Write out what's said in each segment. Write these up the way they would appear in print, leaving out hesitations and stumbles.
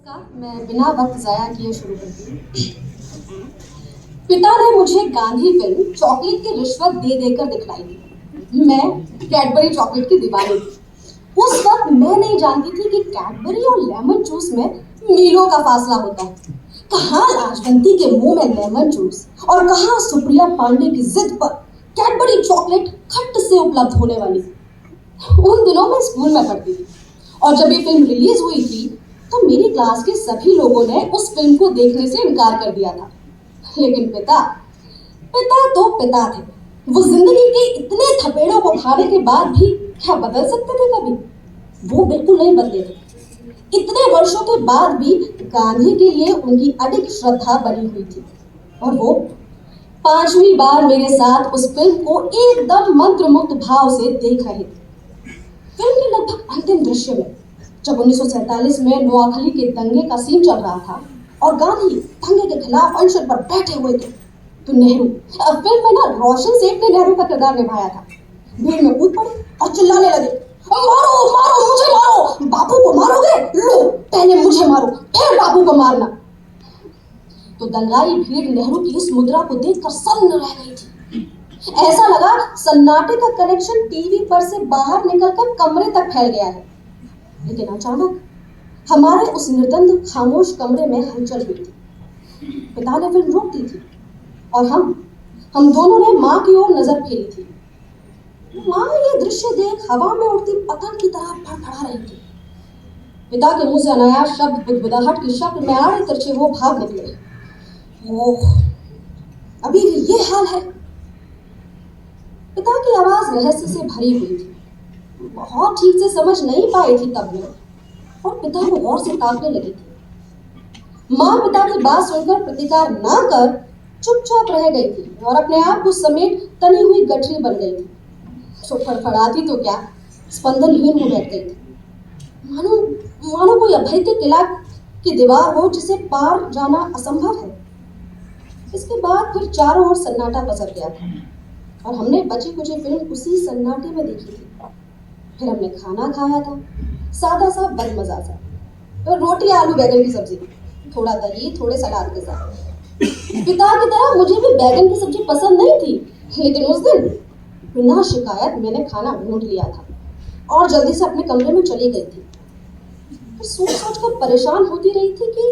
मैं बिना वक्त जाया किए शुरू करती हूँ। पिता ने मुझे गांधी फिल्म चॉकलेट की रिश्वत दे देकर दिखलाई थी। मैं कैडबरी चॉकलेट की दीवानी थी। उस वक्त मैं नहीं जानती थी कि कैडबरी और लेमन जूस में मीलों का फासला होता है। कहाँ लाजवंती के मुंह में लेमन जूस और कहाँ सुप्रिया पांडे की जिद पर कैडबरी चॉकलेट खट से उपलब्ध होने वाली। उन दिनों मैं स्कूल में पढ़ती थी और जब ये फिल्म रिलीज हुई थी तो मेरी क्लास के सभी लोगों ने उस फिल्म को देखने से इनकार कर दिया था। लेकिन पिता पिता तो पिता थे। वो जिंदगी के इतने थपेड़ों को खाने के बाद भी क्या बदल सकते थे कभी? वो बिल्कुल नहीं बदले थे। इतने वर्षों के बाद भी गांधी के लिए उनकी अडिग श्रद्धा बनी हुई थी और वो पांचवी बार मेरे साथ उस फिल्म को एकदम मंत्रमुग्ध भाव से देख रहे थे। फिल्म के लगभग अंतिम दृश्य में जब 1947 में नोआखली के दंगे का सीन चल रहा था और गांधी दंगे के खिलाफ अनशन पर बैठे हुए थे तो नेहरू फिल्म में ना रोशन सेठ ने नेहरू का किरदार निभाया था। भीड़ में कूद पड़े और चिल्लाने लगे, मारो मारो मुझे मारो, बापू को मारोगे, लो पहले मुझे मारो फिर बापू को मारना। तो दंगाई भीड़ नेहरू की इस मुद्रा को देखकर सन्न रह गई थी। ऐसा लगा सन्नाटे का कनेक्शन टीवी पर से बाहर निकलकर कमरे तक फैल गया है। लेकिन अचानक हमारे उस निर्द्वंद खामोश कमरे में हलचल हुई थी। पिता ने फिल्म रोक दी थी और हम दोनों ने माँ की ओर नजर फेरी थी। माँ ये दृश्य देख हवा में उड़ती पतंग की तरह फड़फड़ा रही थी। पिता के मुंह से अनायास शब्द बुदबुदाहट की शक्ल में आड़े तिरछे वो भाव निकले, ओह अभी भी ये हाल है। पिता की आवाज रहस्य से भरी हुई थी। बहुत ठीक से समझ नहीं पाई थी तब मैं और पिता को गौर से ताकने लगी थी। माँ पिता की बात सुनकर प्रतिकार ना कर चुपचाप रह गई थी और अपने आप को समेट तनी हुई गठरी बन गई थी। जो फड़फड़ाती तो क्या स्पंदनहीन हो बैठ गई थी। मानो कोई अभेद्य किला की दीवार हो जिसे पार जाना असंभव है। इसके बाद फिर चारों ओर सन्नाटा पसर गया था और हमने बची कुची फिल्म उसी सन्नाटे में देखी थी। फिर हमने खाना खाया था, सादा सा बदमजा सा, तो रोटी आलू बैगन की सब्जी, थोड़ा दही थोड़े सलाद के साथ। पिता की तरह मुझे भी बैगन की सब्जी पसंद नहीं थी, लेकिन उस दिन बिना शिकायत मैंने खाना ढूंढ लिया था और जल्दी से अपने कमरे में चली गई थी। तो सोच कर परेशान होती रही थी कि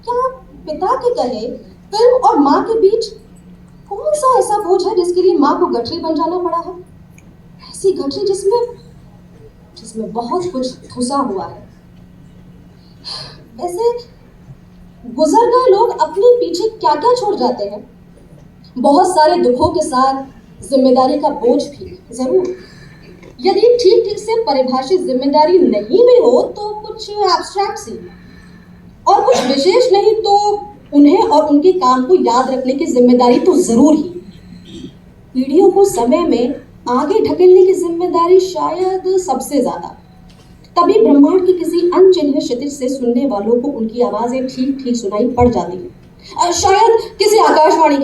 क्या पिता के कहे फिल्म और माँ के बीच कौन सा ऐसा बोझ है जिसके लिए माँ को गठरी बन जाना पड़ा है। ऐसी गठरी जिसमें बहुत कुछ ठुसा हुआ है। ऐसे गुजर गए लोग अपने पीछे क्या क्या छोड़ जाते हैं। बहुत सारे दुखों के साथ जिम्मेदारी का बोझ भी जरूर। यदि ठीक से परिभाषित जिम्मेदारी नहीं भी हो तो कुछ एब्स्ट्रैक्ट सी और कुछ विशेष नहीं तो उन्हें और उनके काम को याद रखने की जिम्मेदारी तो जरूर ही। पीढ़ियों को समय में आगे ढकेलने की जिम्मेदारी शायद सबसे ज्यादा। तभी ब्रह्मांड की किसी अनचिन्ह क्षितिज से सुनने वालों को उनकी आवाजें ठीक सुनाई पड़ जाती है। शायद किसी आकाशवाणी की